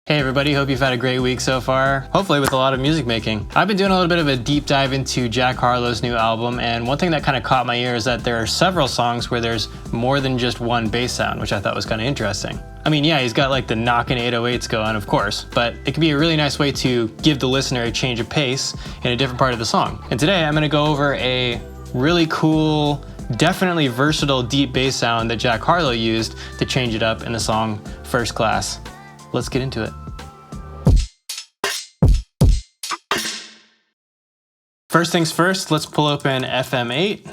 Hey everybody, hope you've had a great week so far, hopefully with a lot of music making. I've been doing a little bit of a deep dive into Jack Harlow's new album, and one thing that kind of caught my ear is that there are several songs where there's more than just one bass sound, which I thought was kind of interesting. I mean, yeah, he's got like the knockin' 808s going, of course, but it can be a really nice way to give the listener a change of pace in a different part of the song. And today I'm gonna go over a really cool, definitely versatile deep bass sound that Jack Harlow used to change it up in the song First Class. Let's get into it. First things first, let's pull open FM8.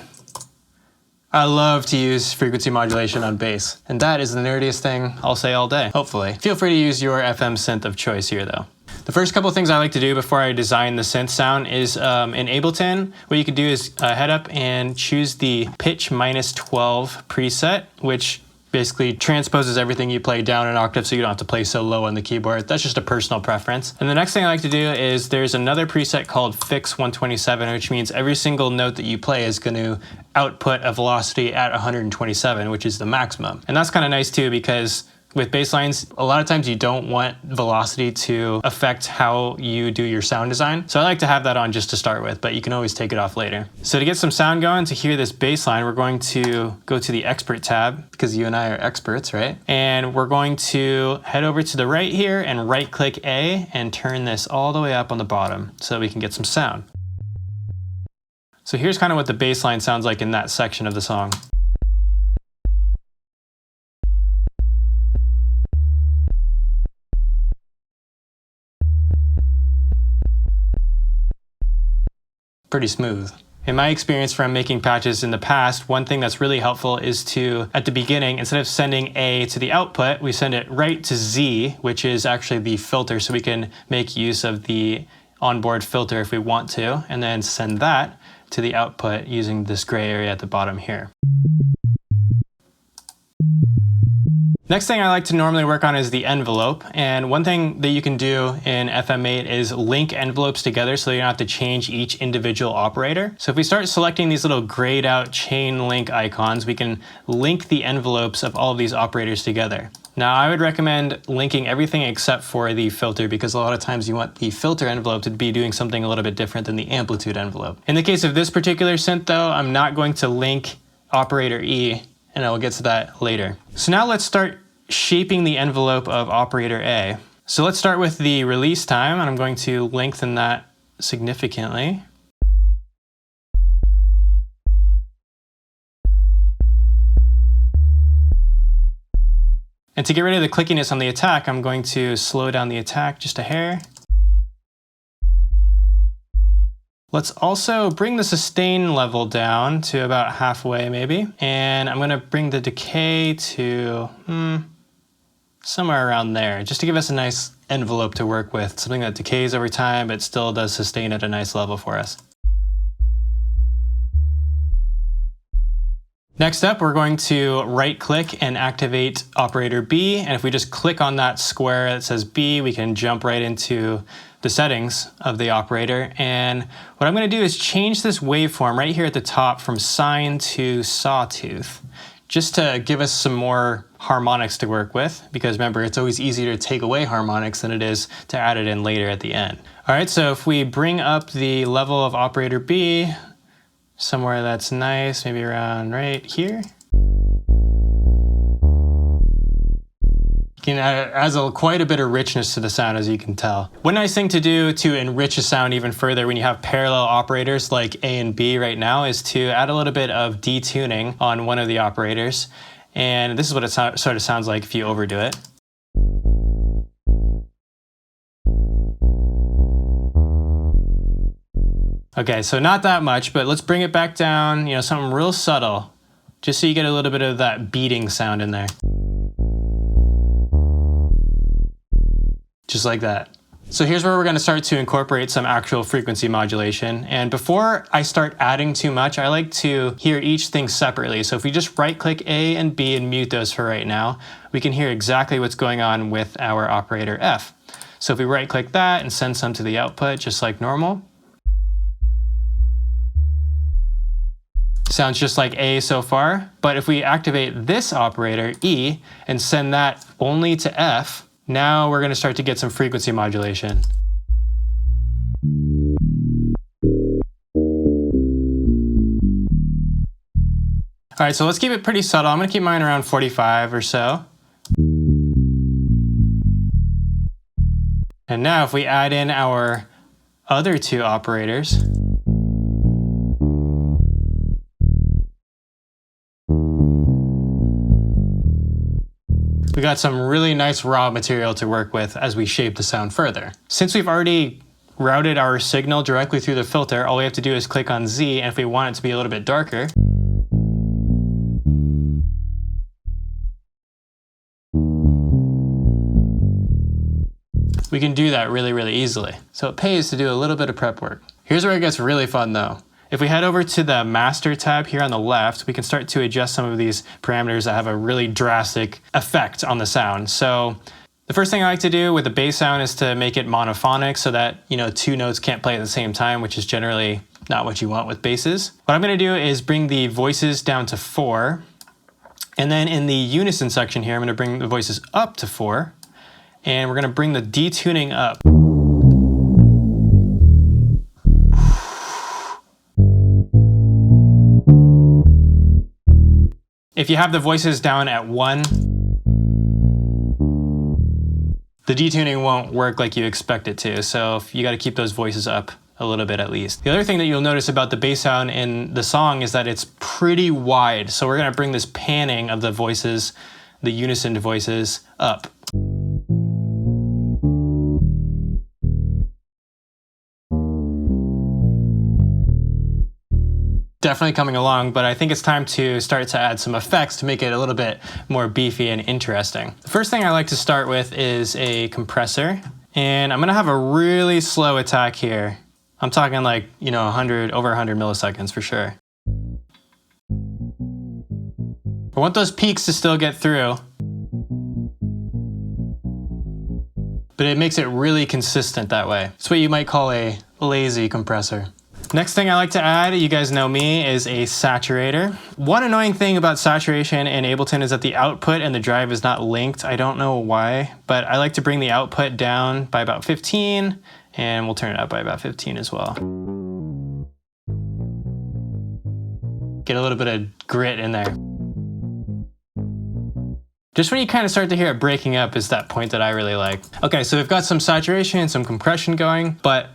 I love to use frequency modulation on bass, and that is the nerdiest thing I'll say all day, hopefully. Feel free to use your FM synth of choice here though. The first couple things I like to do before I design the synth sound is in Ableton, what you can do is head up and choose the pitch -12 preset, which basically transposes everything you play down an octave so you don't have to play so low on the keyboard. That's just a personal preference. And the next thing I like to do is there's another preset called Fix 127, which means every single note that you play is going to output a velocity at 127, which is the maximum. And that's kind of nice too, because with bass lines, a lot of times you don't want velocity to affect how you do your sound design. So I like to have that on just to start with, but you can always take it off later. So to get some sound going, to hear this bass line, we're going to go to the expert tab, because you and I are experts, right? And we're going to head over to the right here and right click A and turn this all the way up on the bottom so we can get some sound. So here's kind of what the bass line sounds like in that section of the song. Pretty smooth. In my experience from making patches in the past, one thing that's really helpful is to, at the beginning, instead of sending A to the output, we send it right to Z, which is actually the filter, so we can make use of the onboard filter if we want to, and then send that to the output using this gray area at the bottom here. Next thing I like to normally work on is the envelope, and one thing that you can do in FM8 is link envelopes together so you don't have to change each individual operator. So if we start selecting these little grayed out chain link icons, we can link the envelopes of all of these operators together. Now I would recommend linking everything except for the filter, because a lot of times you want the filter envelope to be doing something a little bit different than the amplitude envelope. In the case of this particular synth though, I'm not going to link operator E, and I will get to that later. So now let's start shaping the envelope of operator A. So let's start with the release time, and I'm going to lengthen that significantly. And to get rid of the clickiness on the attack, I'm going to slow down the attack just a hair. Let's also bring the sustain level down to about halfway maybe. And I'm gonna bring the decay to somewhere around there, just to give us a nice envelope to work with, something that decays over time but still does sustain at a nice level for us. Next up, we're going to right click and activate operator B, and if we just click on that square that says B, we can jump right into the settings of the operator. And what I'm going to do is change this waveform right here at the top from sine to sawtooth, just to give us some more harmonics to work with, because remember, it's always easier to take away harmonics than it is to add it in later at the end. All right, so if we bring up the level of operator B, somewhere that's nice, maybe around right here. It adds quite a bit of richness to the sound, as you can tell. One nice thing to do to enrich a sound even further when you have parallel operators like A and B right now is to add a little bit of detuning on one of the operators. And this is what it sort of sounds like if you overdo it. Okay, so not that much, but let's bring it back down, you know, something real subtle, just so you get a little bit of that beating sound in there. Just like that. So here's where we're going to start to incorporate some actual frequency modulation. And before I start adding too much, I like to hear each thing separately. So if we just right click A and B and mute those for right now, we can hear exactly what's going on with our operator F. So if we right click that and send some to the output, just like normal. Sounds just like A so far. But if we activate this operator, E, and send that only to F, Now we're gonna start to get some frequency modulation. All right, so let's keep it pretty subtle. I'm gonna keep mine around 45 or so. And now if we add in our other two operators, we got some really nice raw material to work with as we shape the sound further. Since we've already routed our signal directly through the filter, all we have to do is click on Z, and if we want it to be a little bit darker, we can do that really, really easily. So it pays to do a little bit of prep work. Here's where it gets really fun though. If we head over to the master tab here on the left, we can start to adjust some of these parameters that have a really drastic effect on the sound. So the first thing I like to do with the bass sound is to make it monophonic so that, you know, two notes can't play at the same time, which is generally not what you want with basses. What I'm gonna do is bring the voices down to 4. And then in the unison section here, I'm gonna bring the voices up to 4. And we're gonna bring the detuning up. If you have the voices down at 1, the detuning won't work like you expect it to. So you gotta keep those voices up a little bit at least. The other thing that you'll notice about the bass sound in the song is that it's pretty wide. So we're gonna bring this panning of the voices, the unison voices, up. Definitely coming along, but I think it's time to start to add some effects to make it a little bit more beefy and interesting. The first thing I like to start with is a compressor, and I'm gonna have a really slow attack here. I'm talking like, you know, over 100 milliseconds for sure. I want those peaks to still get through, but it makes it really consistent that way. It's what you might call a lazy compressor. Next thing I like to add, you guys know me, is a saturator. One annoying thing about saturation in Ableton is that the output and the drive is not linked. I don't know why, but I like to bring the output down by about 15, and we'll turn it up by about 15 as well. Get a little bit of grit in there. Just when you kind of start to hear it breaking up is that point that I really like. Okay, so we've got some saturation and some compression going, but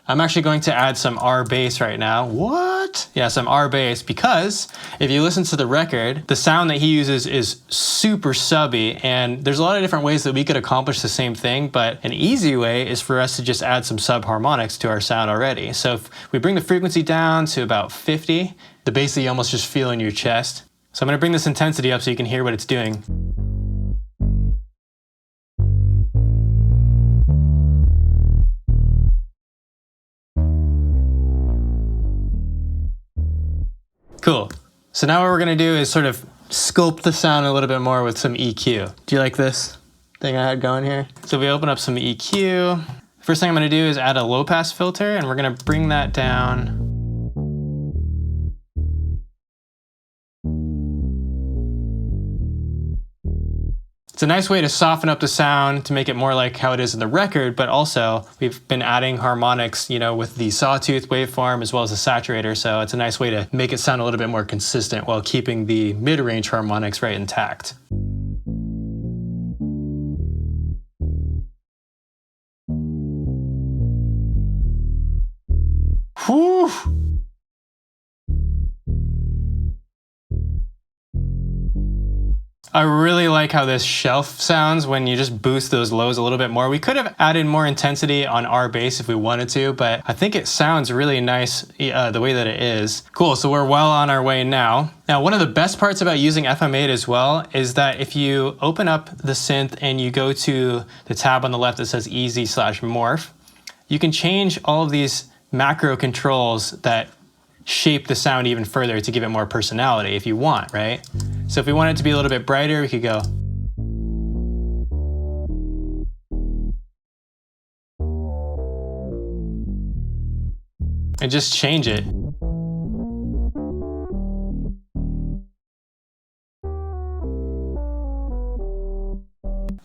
I'm actually going to add some R bass right now. What? Yeah, some R bass, because if you listen to the record, the sound that he uses is super subby, and there's a lot of different ways that we could accomplish the same thing, but an easy way is for us to just add some subharmonics to our sound already. So if we bring the frequency down to about 50, the bass that you almost just feel in your chest. So I'm gonna bring this intensity up so you can hear what it's doing. Cool. So now what we're gonna do is sort of sculpt the sound a little bit more with some EQ. Do you like this thing I had going here? So we open up some EQ. First thing I'm gonna do is add a low pass filter, and we're gonna bring that down. It's a nice way to soften up the sound to make it more like how it is in the record, but also we've been adding harmonics, you know, with the sawtooth waveform as well as the saturator, so it's a nice way to make it sound a little bit more consistent while keeping the mid-range harmonics right intact. Whew! I really like how this shelf sounds when you just boost those lows a little bit more. We could have added more intensity on our bass if we wanted to, but I think it sounds really nice the way that it is. Cool, so we're well on our way now. Now, one of the best parts about using FM8 as well is that if you open up the synth and you go to the tab on the left that says easy/morph, you can change all of these macro controls that shape the sound even further to give it more personality if you want, right? So if we want it to be a little bit brighter, we could go. And just change it.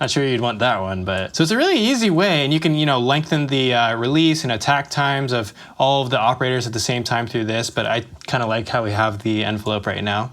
Not sure you'd want that one, but. So it's a really easy way, and you can, lengthen the release and attack times of all of the operators at the same time through this, but I kind of like how we have the envelope right now.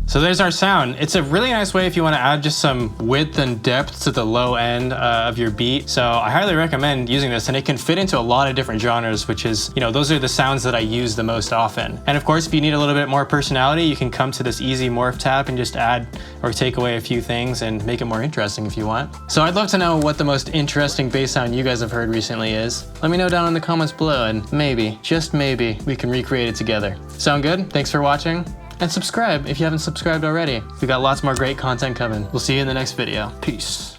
So there's our sound. It's a really nice way if you want to add just some width and depth to the low end of your beat. So I highly recommend using this, and it can fit into a lot of different genres, which is, those are the sounds that I use the most often. And of course, if you need a little bit more personality, you can come to this easy morph tab and just add or take away a few things and make it more interesting if you want. So I'd love to know what the most interesting bass sound you guys have heard recently is. Let me know down in the comments below, and maybe, just maybe, we can recreate it together. Sound good? Thanks for watching. And subscribe if you haven't subscribed already. We got lots more great content coming. We'll see you in the next video. Peace.